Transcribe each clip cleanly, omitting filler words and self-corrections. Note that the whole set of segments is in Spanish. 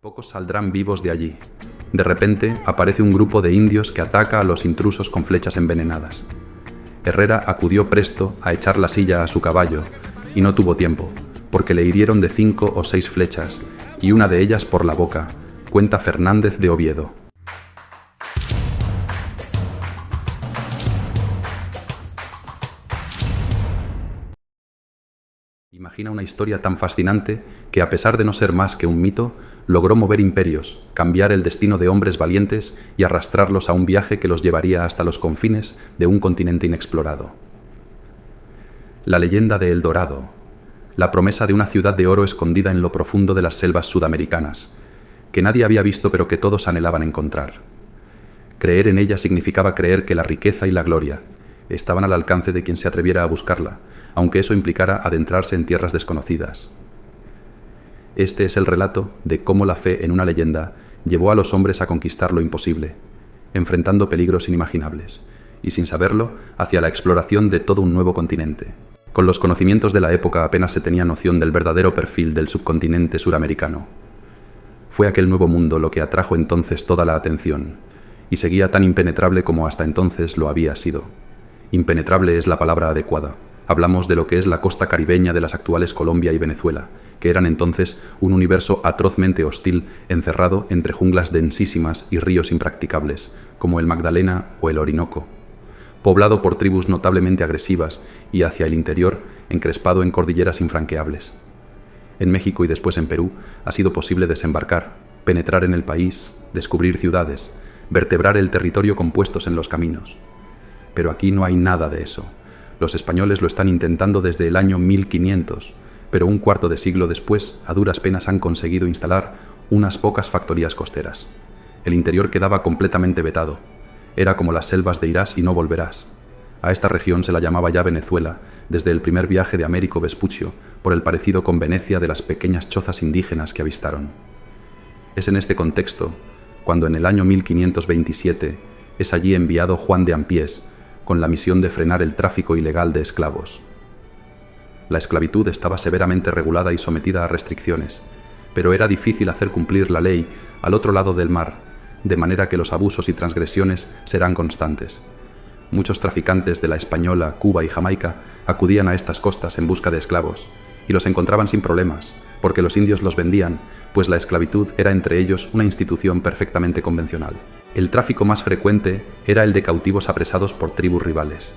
Pocos saldrán vivos de allí. De repente aparece un grupo de indios que ataca a los intrusos con flechas envenenadas. Herrera acudió presto a echar la silla a su caballo, y no tuvo tiempo, porque le hirieron de 5 o 6 flechas, y una de ellas por la boca, cuenta Fernández de Oviedo. Imagina una historia tan fascinante que, a pesar de no ser más que un mito, logró mover imperios, cambiar el destino de hombres valientes y arrastrarlos a un viaje que los llevaría hasta los confines de un continente inexplorado. La leyenda de El Dorado, la promesa de una ciudad de oro escondida en lo profundo de las selvas sudamericanas, que nadie había visto pero que todos anhelaban encontrar. Creer en ella significaba creer que la riqueza y la gloria estaban al alcance de quien se atreviera a buscarla, aunque eso implicara adentrarse en tierras desconocidas. Este es el relato de cómo la fe en una leyenda llevó a los hombres a conquistar lo imposible, enfrentando peligros inimaginables, y sin saberlo, hacia la exploración de todo un nuevo continente. Con los conocimientos de la época apenas se tenía noción del verdadero perfil del subcontinente suramericano. Fue aquel nuevo mundo lo que atrajo entonces toda la atención, y seguía tan impenetrable como hasta entonces lo había sido. Impenetrable es la palabra adecuada. Hablamos de lo que es la costa caribeña de las actuales Colombia y Venezuela, que eran entonces un universo atrozmente hostil, encerrado entre junglas densísimas y ríos impracticables, como el Magdalena o el Orinoco, poblado por tribus notablemente agresivas y hacia el interior encrespado en cordilleras infranqueables. En México y después en Perú ha sido posible desembarcar, penetrar en el país, descubrir ciudades, vertebrar el territorio con puestos en los caminos. Pero aquí no hay nada de eso. Los españoles lo están intentando desde el año 1500, pero un cuarto de siglo después, a duras penas han conseguido instalar unas pocas factorías costeras. El interior quedaba completamente vetado. Era como las selvas de irás y no volverás. A esta región se la llamaba ya Venezuela, desde el primer viaje de Américo Vespuccio, por el parecido con Venecia de las pequeñas chozas indígenas que avistaron. Es en este contexto, cuando en el año 1527 es allí enviado Juan de Ampiés, con la misión de frenar el tráfico ilegal de esclavos. La esclavitud estaba severamente regulada y sometida a restricciones, pero era difícil hacer cumplir la ley al otro lado del mar, de manera que los abusos y transgresiones serán constantes. Muchos traficantes de la Española, Cuba y Jamaica acudían a estas costas en busca de esclavos, y los encontraban sin problemas, porque los indios los vendían, pues la esclavitud era entre ellos una institución perfectamente convencional. El tráfico más frecuente era el de cautivos apresados por tribus rivales.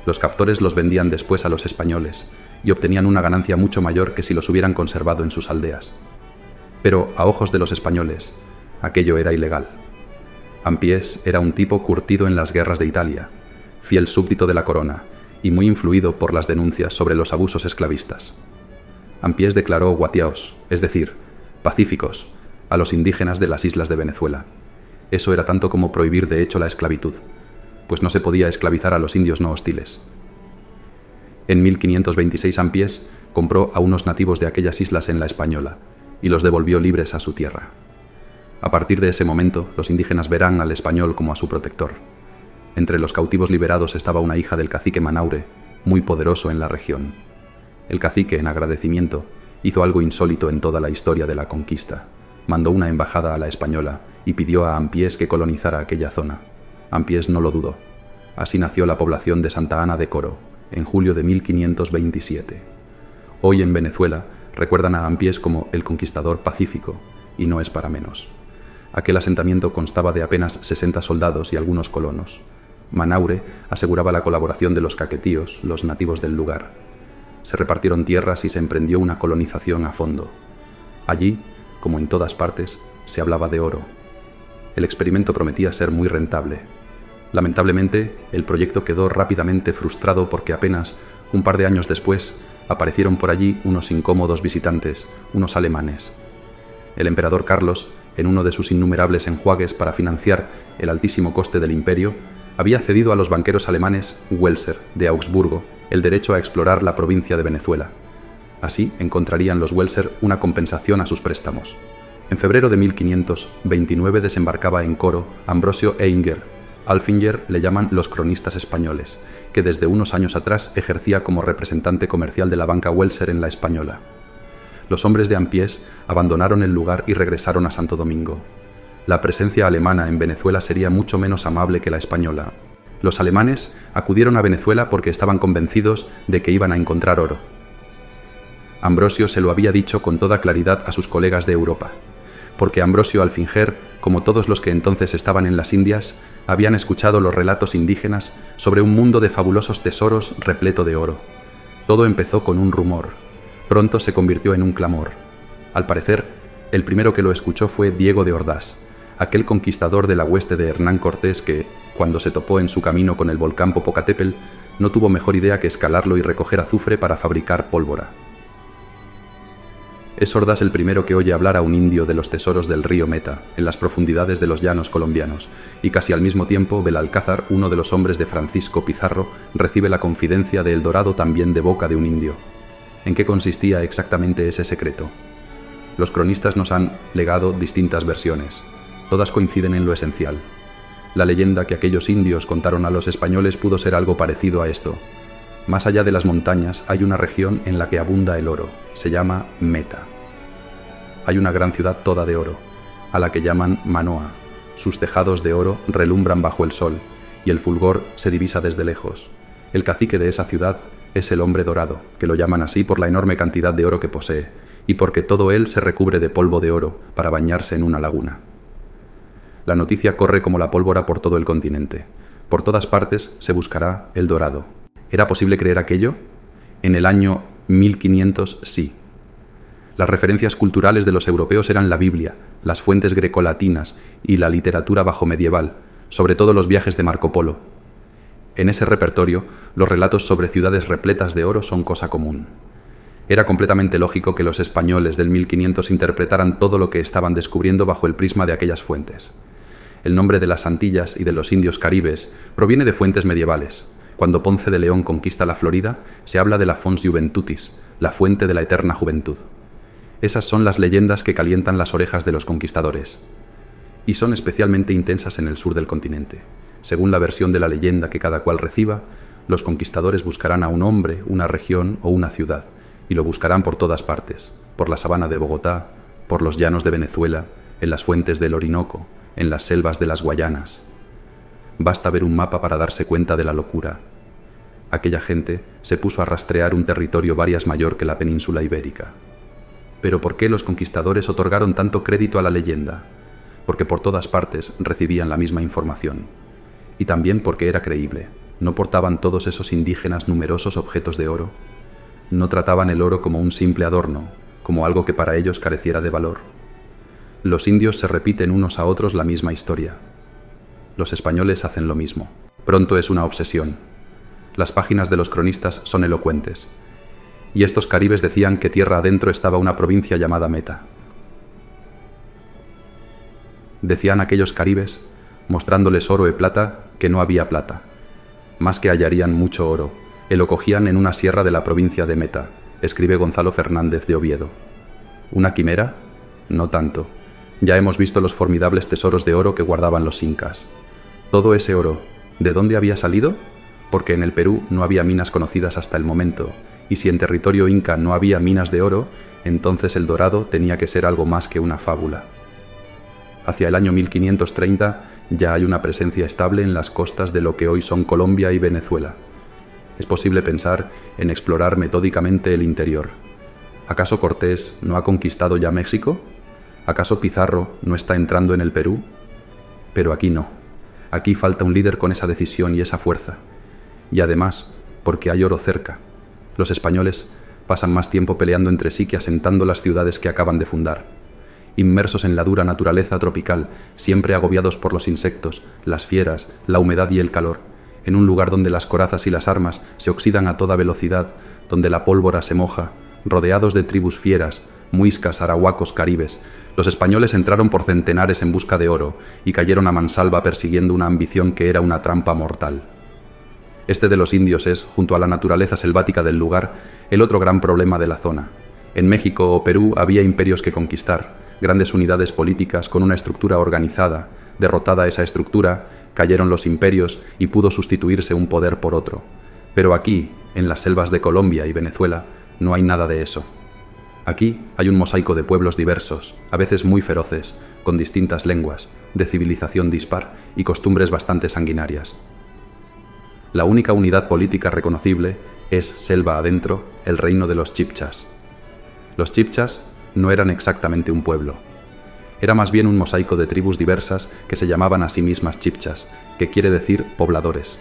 Los captores los vendían después a los españoles y obtenían una ganancia mucho mayor que si los hubieran conservado en sus aldeas. Pero, a ojos de los españoles, aquello era ilegal. Ampiés era un tipo curtido en las guerras de Italia, fiel súbdito de la corona y muy influido por las denuncias sobre los abusos esclavistas. Ampiés declaró guatiaos, es decir, pacíficos, a los indígenas de las islas de Venezuela. Eso era tanto como prohibir de hecho la esclavitud, pues no se podía esclavizar a los indios no hostiles. En 1526 Ampiés compró a unos nativos de aquellas islas en la Española y los devolvió libres a su tierra. A partir de ese momento, los indígenas verán al español como a su protector. Entre los cautivos liberados estaba una hija del cacique Manaure, muy poderoso en la región. El cacique, en agradecimiento, hizo algo insólito en toda la historia de la conquista. Mandó una embajada a la Española y pidió a Ampiés que colonizara aquella zona. Ampiés no lo dudó. Así nació la población de Santa Ana de Coro, en julio de 1527. Hoy en Venezuela recuerdan a Ampiés como el conquistador pacífico, y no es para menos. Aquel asentamiento constaba de apenas 60 soldados y algunos colonos. Manaure aseguraba la colaboración de los caquetíos, los nativos del lugar. Se repartieron tierras y se emprendió una colonización a fondo. Allí, como en todas partes, se hablaba de oro. El experimento prometía ser muy rentable. Lamentablemente, el proyecto quedó rápidamente frustrado porque apenas un par de años después aparecieron por allí unos incómodos visitantes, unos alemanes. El emperador Carlos, en uno de sus innumerables enjuagues para financiar el altísimo coste del imperio, había cedido a los banqueros alemanes Welser, de Augsburgo, el derecho a explorar la provincia de Venezuela. Así encontrarían los Welser una compensación a sus préstamos. En febrero de 1529 desembarcaba en Coro Ambrosio Einger. Alfinger le llaman los cronistas españoles, que desde unos años atrás ejercía como representante comercial de la banca Welser en la Española. Los hombres de Ampiés abandonaron el lugar y regresaron a Santo Domingo. La presencia alemana en Venezuela sería mucho menos amable que la española. Los alemanes acudieron a Venezuela porque estaban convencidos de que iban a encontrar oro. Ambrosio se lo había dicho con toda claridad a sus colegas de Europa, porque Ambrosio Alfinger, como todos los que entonces estaban en las Indias, habían escuchado los relatos indígenas sobre un mundo de fabulosos tesoros repleto de oro. Todo empezó con un rumor. Pronto se convirtió en un clamor. Al parecer, el primero que lo escuchó fue Diego de Ordaz, aquel conquistador de la hueste de Hernán Cortés que, cuando se topó en su camino con el volcán Popocatépetl, no tuvo mejor idea que escalarlo y recoger azufre para fabricar pólvora. Es Ordaz el primero que oye hablar a un indio de los tesoros del río Meta, en las profundidades de los llanos colombianos, y casi al mismo tiempo Belalcázar, uno de los hombres de Francisco Pizarro, recibe la confidencia de El Dorado también de boca de un indio. ¿En qué consistía exactamente ese secreto? Los cronistas nos han legado distintas versiones. Todas coinciden en lo esencial. La leyenda que aquellos indios contaron a los españoles pudo ser algo parecido a esto. Más allá de las montañas hay una región en la que abunda el oro. Se llama Meta. Hay una gran ciudad toda de oro, a la que llaman Manoa. Sus tejados de oro relumbran bajo el sol, y el fulgor se divisa desde lejos. El cacique de esa ciudad es el hombre dorado, que lo llaman así por la enorme cantidad de oro que posee, y porque todo él se recubre de polvo de oro para bañarse en una laguna. La noticia corre como la pólvora por todo el continente. Por todas partes se buscará El Dorado. ¿Era posible creer aquello? En el año 1500 sí. Las referencias culturales de los europeos eran la Biblia, las fuentes grecolatinas y la literatura bajomedieval, sobre todo los viajes de Marco Polo. En ese repertorio, los relatos sobre ciudades repletas de oro son cosa común. Era completamente lógico que los españoles del 1500 interpretaran todo lo que estaban descubriendo bajo el prisma de aquellas fuentes. El nombre de las Antillas y de los indios caribes proviene de fuentes medievales. Cuando Ponce de León conquista la Florida, se habla de la Fons Juventutis, la fuente de la eterna juventud. Esas son las leyendas que calientan las orejas de los conquistadores. Y son especialmente intensas en el sur del continente. Según la versión de la leyenda que cada cual reciba, los conquistadores buscarán a un hombre, una región o una ciudad, y lo buscarán por todas partes, por la sabana de Bogotá, por los llanos de Venezuela, en las fuentes del Orinoco, en las selvas de las Guayanas. Basta ver un mapa para darse cuenta de la locura. Aquella gente se puso a rastrear un territorio varias mayor que la península ibérica. Pero ¿por qué los conquistadores otorgaron tanto crédito a la leyenda? Porque por todas partes recibían la misma información. Y también porque era creíble. ¿No portaban todos esos indígenas numerosos objetos de oro? No trataban el oro como un simple adorno, como algo que para ellos careciera de valor. Los indios se repiten unos a otros la misma historia. Los españoles hacen lo mismo. Pronto es una obsesión. Las páginas de los cronistas son elocuentes. Y estos caribes decían que tierra adentro estaba una provincia llamada Meta. Decían aquellos caribes, mostrándoles oro y plata, que no había plata. Más que hallarían mucho oro, lo cogían en una sierra de la provincia de Meta, escribe Gonzalo Fernández de Oviedo. ¿Una quimera? No tanto. Ya hemos visto los formidables tesoros de oro que guardaban los incas. Todo ese oro, ¿de dónde había salido? Porque en el Perú no había minas conocidas hasta el momento, y si en territorio inca no había minas de oro, entonces El Dorado tenía que ser algo más que una fábula. Hacia el año 1530 ya hay una presencia estable en las costas de lo que hoy son Colombia y Venezuela. Es posible pensar en explorar metódicamente el interior. ¿Acaso Cortés no ha conquistado ya México? ¿Acaso Pizarro no está entrando en el Perú? Pero aquí no. Aquí falta un líder con esa decisión y esa fuerza. Y además, porque hay oro cerca. Los españoles pasan más tiempo peleando entre sí que asentando las ciudades que acaban de fundar. Inmersos en la dura naturaleza tropical, siempre agobiados por los insectos, las fieras, la humedad y el calor, en un lugar donde las corazas y las armas se oxidan a toda velocidad, donde la pólvora se moja, rodeados de tribus fieras, muiscas, arahuacos, caribes, los españoles entraron por centenares en busca de oro y cayeron a mansalva persiguiendo una ambición que era una trampa mortal. Este de los indios es, junto a la naturaleza selvática del lugar, el otro gran problema de la zona. En México o Perú había imperios que conquistar, grandes unidades políticas con una estructura organizada. Derrotada esa estructura, cayeron los imperios y pudo sustituirse un poder por otro. Pero aquí, en las selvas de Colombia y Venezuela, no hay nada de eso. Aquí hay un mosaico de pueblos diversos, a veces muy feroces, con distintas lenguas, de civilización dispar y costumbres bastante sanguinarias. La única unidad política reconocible es, selva adentro, el reino de los chibchas. Los chibchas no eran exactamente un pueblo. Era más bien un mosaico de tribus diversas que se llamaban a sí mismas chibchas, que quiere decir pobladores.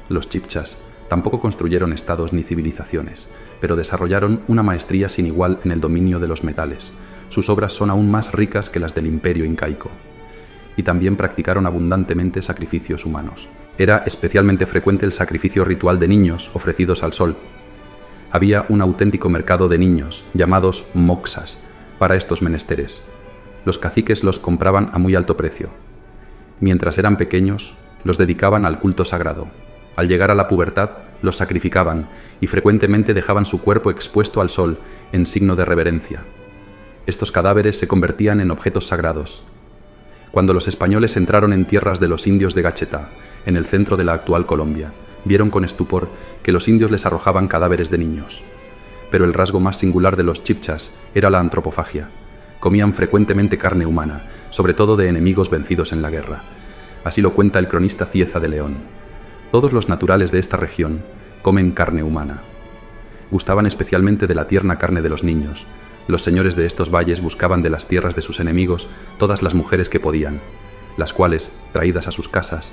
Los chibchas tampoco construyeron estados ni civilizaciones, pero desarrollaron una maestría sin igual en el dominio de los metales. Sus obras son aún más ricas que las del imperio incaico. Y también practicaron abundantemente sacrificios humanos. Era especialmente frecuente el sacrificio ritual de niños ofrecidos al sol. Había un auténtico mercado de niños, llamados moxas, para estos menesteres. Los caciques los compraban a muy alto precio. Mientras eran pequeños, los dedicaban al culto sagrado. Al llegar a la pubertad, los sacrificaban y frecuentemente dejaban su cuerpo expuesto al sol en signo de reverencia. Estos cadáveres se convertían en objetos sagrados. Cuando los españoles entraron en tierras de los indios de Gachetá, en el centro de la actual Colombia, vieron con estupor que los indios les arrojaban cadáveres de niños. Pero el rasgo más singular de los chibchas era la antropofagia. Comían frecuentemente carne humana, sobre todo de enemigos vencidos en la guerra. Así lo cuenta el cronista Cieza de León. Todos los naturales de esta región comen carne humana. Gustaban especialmente de la tierna carne de los niños. Los señores de estos valles buscaban de las tierras de sus enemigos todas las mujeres que podían, las cuales, traídas a sus casas,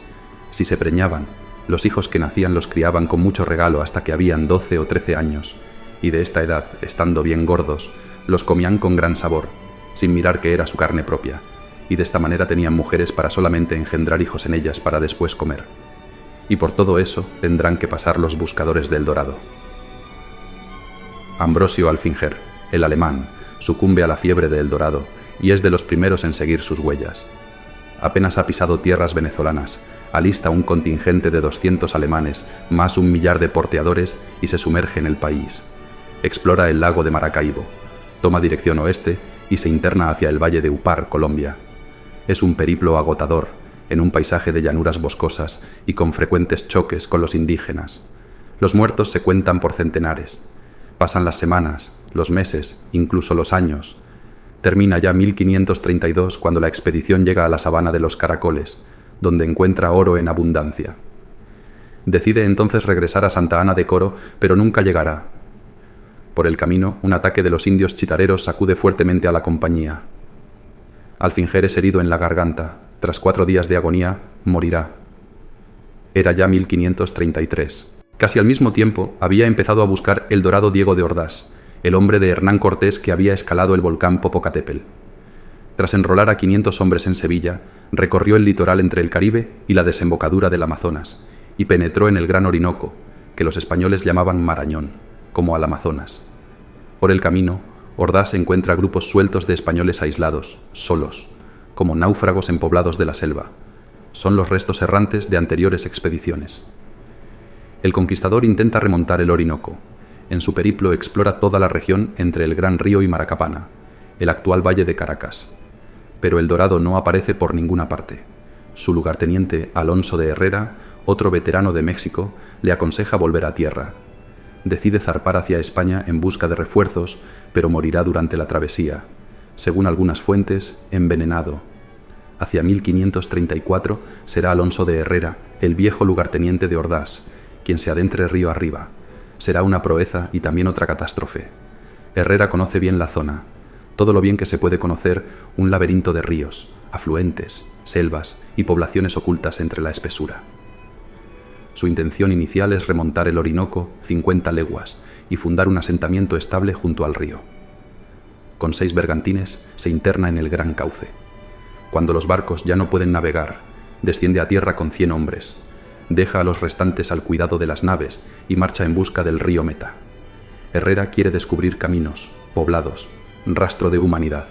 si se preñaban, los hijos que nacían los criaban con mucho regalo hasta que habían 12 o 13 años, y de esta edad, estando bien gordos, los comían con gran sabor, sin mirar que era su carne propia, y de esta manera tenían mujeres para solamente engendrar hijos en ellas para después comer. Y por todo eso tendrán que pasar los buscadores del dorado. Ambrosio Alfinger, el alemán, sucumbe a la fiebre del dorado y es de los primeros en seguir sus huellas. Apenas ha pisado tierras venezolanas, alista un contingente de 200 alemanes, más 1 millar de porteadores y se sumerge en el país. Explora el lago de Maracaibo, toma dirección oeste y se interna hacia el valle de Upar, Colombia. Es un periplo agotador, en un paisaje de llanuras boscosas y con frecuentes choques con los indígenas. Los muertos se cuentan por centenares. Pasan las semanas, los meses, incluso los años. Termina ya 1532 cuando la expedición llega a la sabana de los Caracoles, donde encuentra oro en abundancia. Decide entonces regresar a Santa Ana de Coro, pero nunca llegará. Por el camino, un ataque de los indios chitareros sacude fuertemente a la compañía. Alfinger es herido en la garganta. Tras 4 días de agonía, morirá. Era ya 1533. Casi al mismo tiempo, había empezado a buscar el dorado Diego de Ordaz, el hombre de Hernán Cortés que había escalado el volcán Popocatépetl. Tras enrolar a 500 hombres en Sevilla, recorrió el litoral entre el Caribe y la desembocadura del Amazonas, y penetró en el Gran Orinoco, que los españoles llamaban Marañón, como al Amazonas. Por el camino, Ordaz encuentra grupos sueltos de españoles aislados, solos, como náufragos en poblados de la selva. Son los restos errantes de anteriores expediciones. El conquistador intenta remontar el Orinoco. En su periplo explora toda la región entre el Gran Río y Maracapana, el actual valle de Caracas. Pero el dorado no aparece por ninguna parte. Su lugarteniente Alonso de Herrera, otro veterano de México, le aconseja volver a tierra. Decide zarpar hacia España en busca de refuerzos, pero morirá durante la travesía. Según algunas fuentes, envenenado. Hacia 1534 será Alonso de Herrera, el viejo lugarteniente de Ordaz, quien se adentre río arriba. Será una proeza y también otra catástrofe. Herrera conoce bien la zona, todo lo bien que se puede conocer un laberinto de ríos, afluentes, selvas y poblaciones ocultas entre la espesura. Su intención inicial es remontar el Orinoco 50 leguas y fundar un asentamiento estable junto al río. Con 6 bergantines se interna en el gran cauce. Cuando los barcos ya no pueden navegar, desciende a tierra con 100 hombres. Deja a los restantes al cuidado de las naves y marcha en busca del río Meta. Herrera quiere descubrir caminos, poblados, rastro de humanidad.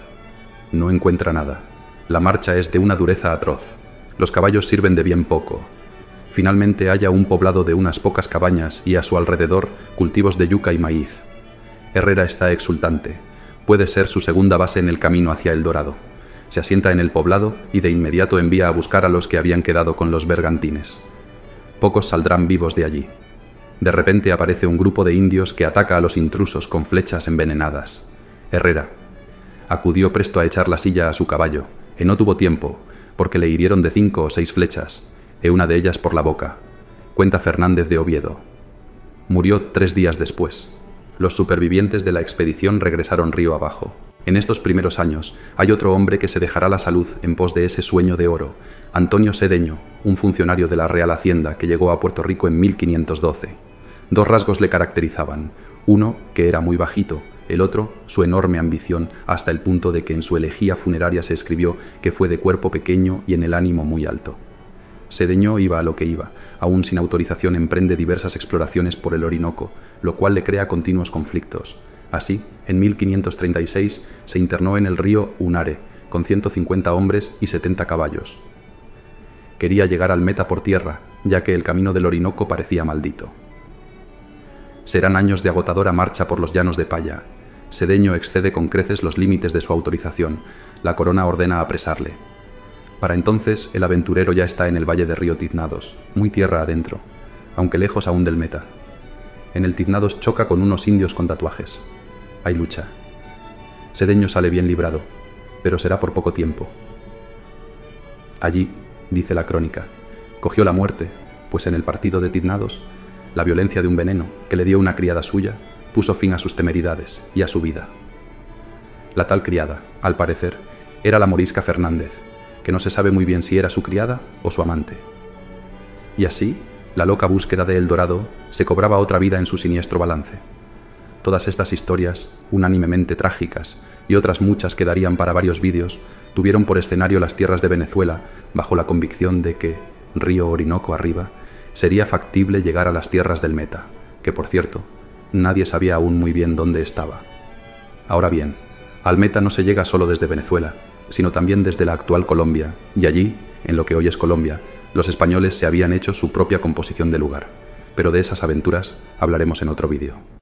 No encuentra nada. La marcha es de una dureza atroz. Los caballos sirven de bien poco. Finalmente halla un poblado de unas pocas cabañas y a su alrededor cultivos de yuca y maíz. Herrera está exultante. Puede ser su segunda base en el camino hacia el Dorado. Se asienta en el poblado y de inmediato envía a buscar a los que habían quedado con los bergantines. Pocos saldrán vivos de allí. De repente aparece un grupo de indios que ataca a los intrusos con flechas envenenadas. Herrera acudió presto a echar la silla a su caballo, e no tuvo tiempo, porque le hirieron de 5 o 6 flechas, e una de ellas por la boca. Cuenta Fernández de Oviedo. Murió 3 días después. Los supervivientes de la expedición regresaron río abajo. En estos primeros años hay otro hombre que se dejará la salud en pos de ese sueño de oro, Antonio Sedeño, un funcionario de la Real Hacienda que llegó a Puerto Rico en 1512. 2 rasgos le caracterizaban: uno, que era muy bajito; el otro, su enorme ambición, hasta el punto de que en su elegía funeraria se escribió que fue de cuerpo pequeño y en el ánimo muy alto. Sedeño iba a lo que iba, aún sin autorización emprende diversas exploraciones por el Orinoco, lo cual le crea continuos conflictos. Así, en 1536 se internó en el río Unare, con 150 hombres y 70 caballos. Quería llegar al Meta por tierra, ya que el camino del Orinoco parecía maldito. Serán años de agotadora marcha por los llanos de Paya. Sedeño excede con creces los límites de su autorización. La corona ordena apresarle. Para entonces, el aventurero ya está en el valle de Río Tiznados, muy tierra adentro, aunque lejos aún del Meta. En el Tiznados choca con unos indios con tatuajes. Hay lucha. Sedeño sale bien librado, pero será por poco tiempo. Allí, dice la crónica, cogió la muerte, pues en el partido de Tiznados, la violencia de un veneno que le dio una criada suya puso fin a sus temeridades y a su vida. La tal criada, al parecer, era la morisca Fernández, que no se sabe muy bien si era su criada o su amante. Y así, la loca búsqueda de El Dorado se cobraba otra vida en su siniestro balance. Todas estas historias, unánimemente trágicas, y otras muchas que darían para varios vídeos, tuvieron por escenario las tierras de Venezuela, bajo la convicción de que, río Orinoco arriba, sería factible llegar a las tierras del Meta, que por cierto, nadie sabía aún muy bien dónde estaba. Ahora bien, al Meta no se llega solo desde Venezuela, sino también desde la actual Colombia, y allí, en lo que hoy es Colombia, los españoles se habían hecho su propia composición de lugar. Pero de esas aventuras hablaremos en otro vídeo.